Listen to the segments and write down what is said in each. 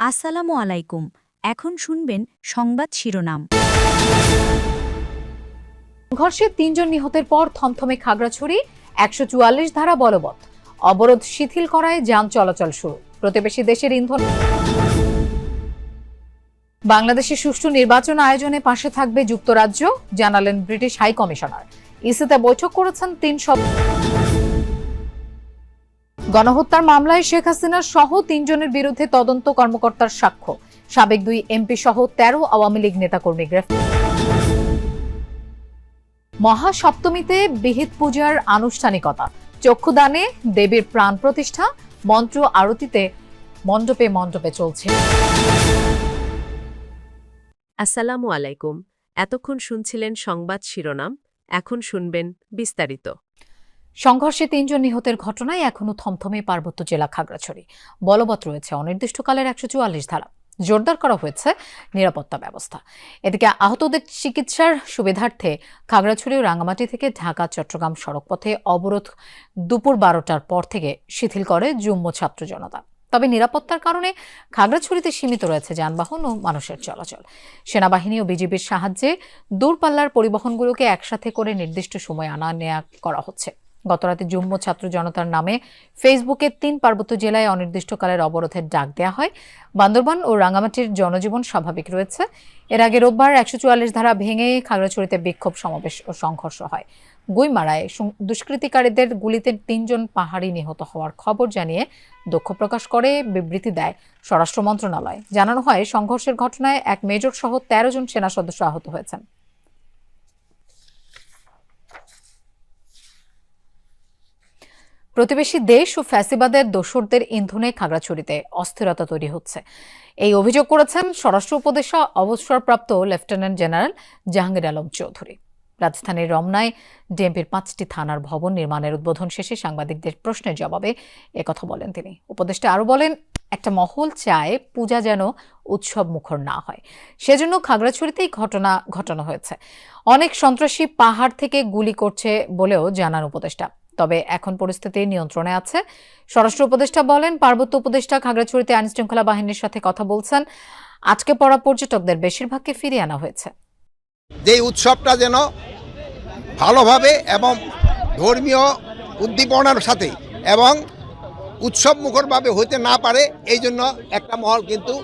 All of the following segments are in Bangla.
আসসালামু আলাইকুম। এখন শুনবেন সংবাদ শিরোনাম। সংঘর্ষে ৩ জন নিহতের পর থমথমে খাগড়াছড়ি, ১৪৪ ধারা বলবৎ। অবরোধ শিথিল করায় যান চলাচল শুরু। প্রতিবেশী দেশের ইন্ধন। বাংলাদেশের সুষ্ঠু নির্বাচন আয়োজনে পাশে থাকবে যুক্তরাজ্য, জানালেন ব্রিটিশ হাই কমিশনার। ইসিতে বৈঠক করেছেন ৩ গণহত্যার মামলায় শেখ হাসিনা সহ ৩ জনের বিরুদ্ধে তদন্ত কর্মকর্তার সাক্ষ্য। সাবেক ২ এমপি সহ ১৩ আওয়ামী লীগ নেতাকর্মী গ্রেফতার। মহাসপ্তমীতে বিহিত পূজার আনুষ্ঠানিকতা, চক্ষুদানে দেবীর প্রাণ প্রতিষ্ঠা, মন্ত্র আরতিতে মণ্ডপে মণ্ডপে চলছে। আসসালামু আলাইকুম। এতক্ষণ শুনছিলেন সংবাদ শিরোনাম, এখন শুনবেন বিস্তারিত। সংঘর্ষে ৩ জন নিহতের ঘটনায় এখনও থমথমে পার্বত্য জেলা খাগড়াছড়ি। বলবৎ রয়েছে অনির্দিষ্টকালের ১৪৪ ধারা। জোরদার করা হয়েছে নিরাপত্তা ব্যবস্থা। এদিকে আহতদের চিকিৎসার সুবিধার্থে খাগড়াছড়ি ও রাঙ্গামাটি থেকে ঢাকা চট্টগ্রাম সড়কপথে অবরোধ দুপুর ১২টার পর থেকে শিথিল করে যুগ্ম ছাত্র জনতা। তবে নিরাপত্তার কারণে খাগড়াছড়িতে সীমিত রয়েছে যানবাহন ও মানুষের চলাচল। সেনাবাহিনী ও বিজিবির সাহায্যে দূরপাল্লার পরিবহনগুলোকে একসাথে করে নির্দিষ্ট সময় আনা নেয়া করা হচ্ছে। গতরাতে যুগ্ম ছাত্র জনতার নামে ফেসবুকে ৩ পার্বত্য জেলায় অনির্দিষ্টকালের অবরোধের ডাক দেওয়া হয়। বান্দরবান ও রাঙ্গামাটির জনজীবন স্বাভাবিক রয়েছে। এর আগে রোববার ১৪৪ ধারা ভেঙে খাগড়াছড়িতে বিক্ষোভ সমাবেশ ও সংঘর্ষ হয়। গুইমারায় দুষ্কৃতিকারীদের গুলিতে ৩ জন পাহাড়ি নিহত হওয়ার খবর জানিয়ে দুঃখ প্রকাশ করে বিবৃতি দেয় স্বরাষ্ট্র মন্ত্রণালয়। জানানো হয়, সংঘর্ষের ঘটনায় এক মেজর সহ ১৩ জন সেনা সদস্য আহত হয়েছেন। প্রতিবেশী দেশ ও ফ্যাসিবাদের দোসরদের ইন্ধনে খাগড়াছড়িতে অস্থিরতা তৈরি হচ্ছে, এই অভিযোগ করেছেন স্বরাষ্ট্র উপদেষ্টা অবসরপ্রাপ্ত লেফটেন্যান্ট জেনারেল জাহাঙ্গীর আলম চৌধুরী। রাজধানীর রমনায় ডিএমপির ৫টি থানার ভবন নির্মাণের উদ্বোধন শেষে সাংবাদিকদের প্রশ্নের জবাবে একথা বলেন তিনি। উপদেষ্টা আরও বলেন, একটা মহল চায় পূজা যেন উৎসব মুখর না হয়, সেজন্য খাগড়াছড়িতেই ঘটনা ঘটানো হয়েছে। অনেক সন্ত্রাসী পাহাড় থেকে গুলি করছে বলেও জানান উপদেষ্টা। তবে এখন পরিস্থিতি নিয়ন্ত্রণে আছে। স্বরাষ্ট্র উপদেষ্টা বলেন, পার্বত্য উপদেষ্টা খাগড়াছড়িতে আইনশৃঙ্খলা বাহিনীর সাথে কথা বলছেন। আজকে পড়া পর্যটকদের বেশিরভাগকে ফিরিয়ে আনা হয়েছে। যে উৎসবটা যেন ভালোভাবে এবং ধর্মীয় উদ্দীপনার সাথে এবং উৎসব মুখরভাবে হইতে না পারে, এই জন্য একটা মহল কিন্তু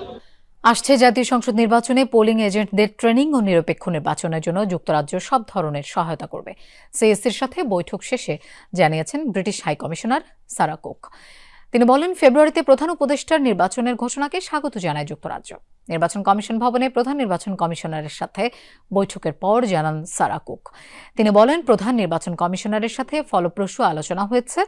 আসছে জাতীয় সংসদ নির্বাচনে পোলিং এজেন্টদের ট্রেনিং ও নিরপেক্ষ নির্বাচনের জন্য যুক্তরাজ্য সব ধরনের সহায়তা করবে। সিএসসির সাথে বৈঠক শেষে জানিয়েছেন British High Commissioner Sarah Cook. তিনি বলেন, ফেব্রুয়ারিতে প্রধান উপদেষ্টার নির্বাচনের ঘোষণাকে স্বাগত জানায় যুক্তরাজ্য। নির্বাচন কমিশন ভবনে প্রধান নির্বাচন কমিশনারের সাথে বৈঠকের পর জানান সারা কুক। তিনি বলেন, প্রধান নির্বাচন কমিশনারের সাথে ফলপ্রসূ আলোচনা হয়েছে।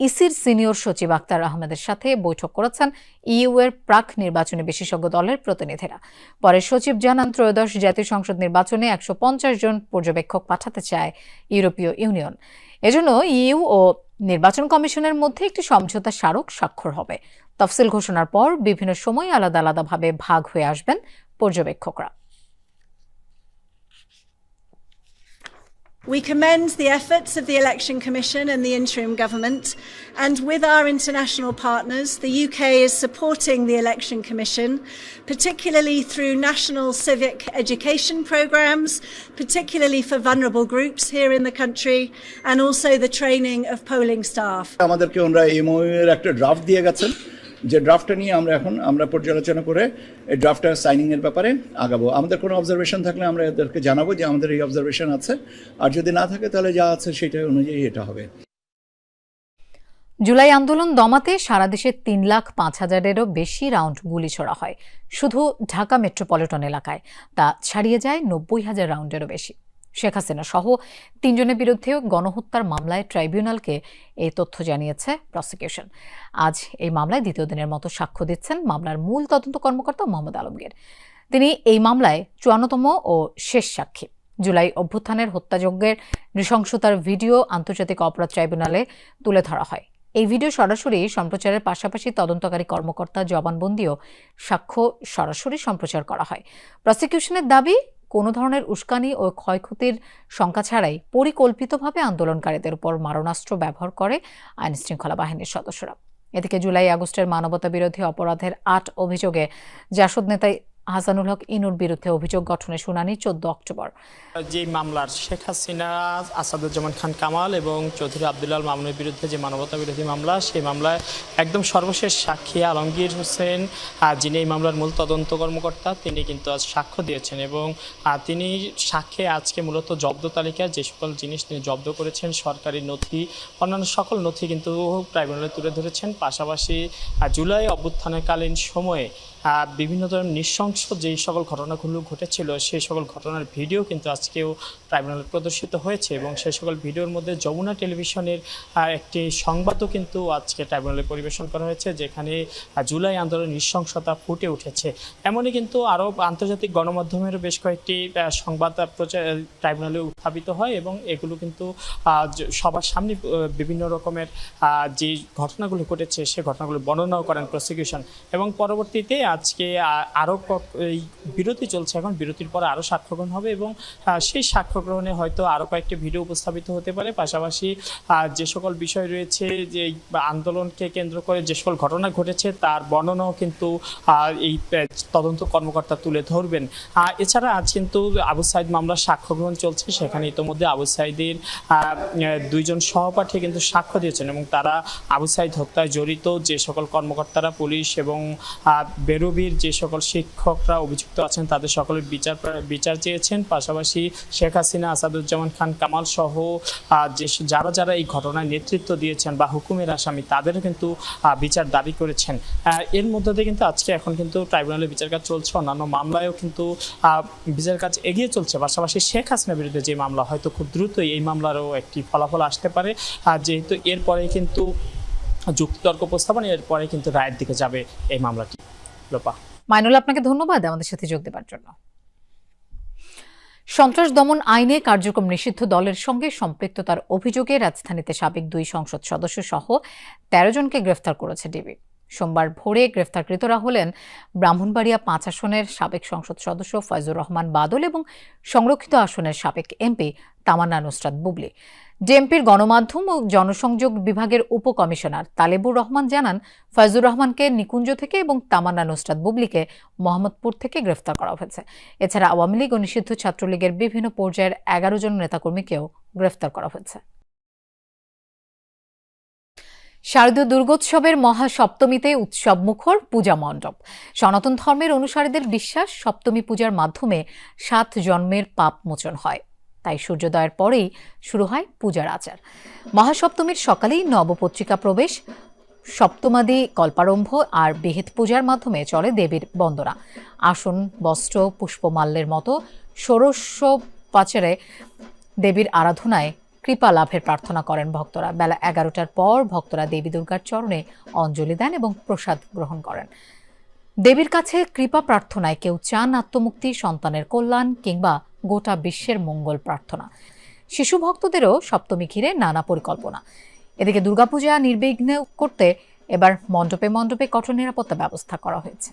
ইসির সিনিয়র সচিব আক্তার আহমেদের সাথে বৈঠক করেছেন ইইউ এর প্রাক নির্বাচনী বিশেষজ্ঞ দলের প্রতিনিধিরা। পরে সচিব জানান, ত্রয়োদশ জাতীয় সংসদ নির্বাচনে ১৫০ জন পর্যবেক্ষক পাঠাতে চায় ইউরোপীয় ইউনিয়ন। এজন্য ইইউ ও নির্বাচন কমিশনের মধ্যে একটি সমঝোতা স্মারক স্বাক্ষর হবে। তফসিল ঘোষণার পর বিভিন্ন সময় আলাদা আলাদাভাবে ভাগ হয়ে আসবেন পর্যবেক্ষকরা। We commend the efforts of the Election Commission and the interim government, and with our international partners, the UK is supporting the Election Commission, particularly through national civic education programmes, particularly for vulnerable groups here in the country, and also the training of polling staff. আমাদেরকে ওনারা এমওইউ এর একটা ড্রাফট দিয়ে গেছেন, যে ড্রাফটটা নিয়ে আমরা পর্যালোচনা করে এই ড্রাফটটা সাইনিং এর ব্যাপারে আগাবো। আমাদের কোনো অবজারভেশন থাকলে আমরা এদেরকে জানাবো যে আমাদের এই অবজারভেশন আছে, আর যদি না থাকে তাহলে যা আছে সেটা অনুযায়ী এটা হবে। জুলাই আন্দোলন দমাতে সারা দেশে ৩,৫,০০০-এরও বেশি রাউন্ড গুলি ছোড়া হয়। শুধু ঢাকা মেট্রোপলিটন এলাকায় তা ছাড়িয়ে যায় ৯০,০০০ রাউন্ডেরও বেশি। শেখ হাসিনা সহ ৩ জনের বিরুদ্ধে গণহত্যার মামলায় ট্রাইব্যুনালকে এই তথ্য জানিয়েছে প্রসিকিউশন। আজ এই মামলায় দ্বিতীয় দিনের মতো সাক্ষ্য দিচ্ছেন মামলার মূল তদন্ত কর্মকর্তা মোহাম্মদ আলমগীর। তিনি এই মামলায় ৫৪তম ও শেষ সাক্ষী। জুলাই অভ্যুত্থানের হত্যাযজ্ঞের নৃশংসতার ভিডিও আন্তর্জাতিক অপরাধ ট্রাইব্যুনালে তুলে ধরা হয়। এই ভিডিও সরাসরি সম্প্রচারের পাশাপাশি তদন্তকারী কর্মকর্তা জবানবন্দিও সাক্ষ্য সরাসরি সম্প্রচার করা হয়। প্রসিকিউশনের দাবি, কোনো ধরনের উস্কানি ও ক্ষয়ক্ষতির শঙ্কা ছাড়াই পরিকল্পিতভাবে আন্দোলনকারীদের উপর মারণাস্ত্র ব্যবহার করে আইনশৃঙ্খলা বাহিনীর সদস্যরা। এদিকে জুলাই আগস্টের মানবতা বিরোধী অপরাধের ৮ অভিযোগে জাসদ নেতা হাসানুল হক ইনুর বিরুদ্ধে অভিযোগ গঠনের শুনানি 14 অক্টোবর। যে মামলার শেখ হাসিনা, আসাদুজ্জামান খান কামাল এবং চৌধুরী আব্দুল্লাহ মামুনের বিরুদ্ধে যে মানবতা বিরোধী মামলা, সেই মামলায় একদম সর্বশেষ সাক্ষী আলমগীর হোসেন, যিনি এই মামলার মূল তদন্ত কর্মকর্তা, তিনি কিন্তু আজ সাক্ষ্য দিয়েছেন এবং তিনি সাক্ষ্যে আজকে মূলত জব্দ তালিকায় যে সকল জিনিস তিনি জব্দ করেছেন, সরকারি নথি, অন্যান্য সকল নথি কিন্তু ট্রাইব্যুনালে তুলে ধরেছেন। পাশাপাশি জুলাই অভ্যুত্থানকালীন সময়ে বিভিন্ন ধরনের নৃশংস যেই সকল ঘটনাগুলো ঘটেছিল সেই সকল ঘটনার ভিডিও কিন্তু আজকেও ট্রাইব্যুনালে প্রদর্শিত হয়েছে এবং সেই সকল ভিডিওর মধ্যে যমুনা টেলিভিশনের একটি সংবাদও কিন্তু আজকে ট্রাইব্যুনালে পরিবেশন করা হয়েছে, যেখানে জুলাই আন্দোলনের নৃশংসতা ফুটে উঠেছে। এমনই কিন্তু আরও আন্তর্জাতিক গণমাধ্যমেরও বেশ কয়েকটি সংবাদ ট্রাইব্যুনালে উত্থাপিত হয় এবং এগুলো কিন্তু সবার সামনে বিভিন্ন রকমের যে ঘটনাগুলো ঘটেছে সে ঘটনাগুলো বর্ণনাও করেন প্রসিকিউশন। এবং পরবর্তীতে আজকে আরও এই বিরতি চলছে, এখন বিরতির পরে আরও সাক্ষ্য গ্রহণ হবে এবং সেই সাক্ষ্য গ্রহণে হয়তো আরও কয়েকটি ভিডিও উপস্থাপিত হতে পারে। পাশাপাশি যে সকল বিষয় রয়েছে, যে আন্দোলনকে কেন্দ্র করে যে সকল ঘটনা ঘটেছে তার বর্ণনাও কিন্তু এই তদন্ত কর্মকর্তা তুলে ধরবেন। এছাড়া আজ কিন্তু আবু সাইদ মামলার সাক্ষ্য গ্রহণ চলছে, সেখানে ইতোমধ্যে আবু সাইদের 2 জন সহপাঠী কিন্তু সাক্ষ্য দিয়েছেন এবং তারা আবু সাইদ হত্যায় জড়িত যে সকল কর্মকর্তারা, পুলিশ এবং বেরোবির যে সকল শিক্ষকরা অভিযুক্ত আছেন তাদের সকলের বিচার চেয়েছেন। পাশাপাশি শেখ হাসিনা, আসাদুজ্জামান খান কামাল সহ যারা এই ঘটনায় নেতৃত্ব দিয়েছেন বা হুকুমের আসামি তাদেরও কিন্তু বিচার দাবি করেছেন। এর মধ্যে দিয়ে কিন্তু আজকে এখন কিন্তু ট্রাইব্যুনালে বিচার কাজ চলছে, অন্যান্য মামলায়ও কিন্তু বিচার কাজ এগিয়ে চলছে। পাশাপাশি শেখ হাসিনার বিরুদ্ধে যে মামলা, হয়তো খুব দ্রুতই এই মামলারও একটি ফলাফল আসতে পারে, যেহেতু এরপরে কিন্তু যুক্তিতর্ক উপস্থাপন, এরপরে কিন্তু রায়ের দিকে যাবে এই মামলাটি। লোপা মাইনুল, আপনাকে ধন্যবাদ আমাদের সাথে যোগ দেওয়ার জন্য। সন্ত্রাস দমন আইনে কার্যক্রম নিষিদ্ধ দলের সঙ্গে সম্পৃক্ততার অভিযোগে রাজধানীতে সাবেক 2 সংসদ সদস্য সহ 13 জনকে গ্রেফতার করেছে ডিবি। সোমবার ভোরে গ্রেফতারকৃতরা হলেন ব্রাহ্মণবাড়িয়া 5 আসনের সাবেক সংসদ সদস্য ফয়জুর রহমান বাদল এবং সংরক্ষিত আসনের সাবেক এমপি তামান্না নুসরাত বুবলি। ডিএমপির গণমাধ্যম ও জনসংযোগ বিভাগের উপকমিশনার তালেবুর রহমান জানান, ফয়জুর রহমানকে নিকুঞ্জ থেকে এবং তামান্না নুসরাত বুবলিকে মোহাম্মদপুর থেকে গ্রেফতার করা হয়েছে। এছাড়া আওয়ামী লীগ ও নিষিদ্ধ ছাত্রলীগের বিভিন্ন পর্যায়ের 11 জন নেতাকর্মীকেও গ্রেফতার করা হয়েছে। শারদীয় দুর্গোৎসবের মহাসপ্তমীতে উৎসব মুখর পূজা মণ্ডপ। সনাতন ধর্মের অনুসারীদের বিশ্বাস, সপ্তমী পূজার মাধ্যমে 7 জন্মের পাপ মোচন হয়, তাই সূর্যোদয়ের পরেই শুরু হয় পূজার আচার। মহাসপ্তমীর সকালেই নবপত্রিকা প্রবেশ, সপ্তমাদি কল্পারম্ভ আর বিহিত পূজার মাধ্যমে চলে দেবীর বন্দনা। আসন, বস্ত্র, পুষ্পমাল্যের মতো ষোড়শোপচারে দেবীর আরাধনায় কৃপা লাভের প্রার্থনা করেন ভক্তরা। বেলা 11টার পর ভক্তরা দেবী দুর্গার চরণে অঞ্জলি দেন এবং প্রসাদ গ্রহণ করেন। দেবীর কাছে কৃপা প্রার্থনায় কেউ চান আত্মমুক্তি, সন্তানের কল্যাণ কিংবা গোটা বিশ্বের মঙ্গল প্রার্থনা। শিশু ভক্তদেরও সপ্তমী ঘিরে নানা পরিকল্পনা। এদিকে দুর্গাপূজা নির্বিঘ্ন করতে এবার মণ্ডপে মণ্ডপে কঠোর নিরাপত্তা ব্যবস্থা করা হয়েছে।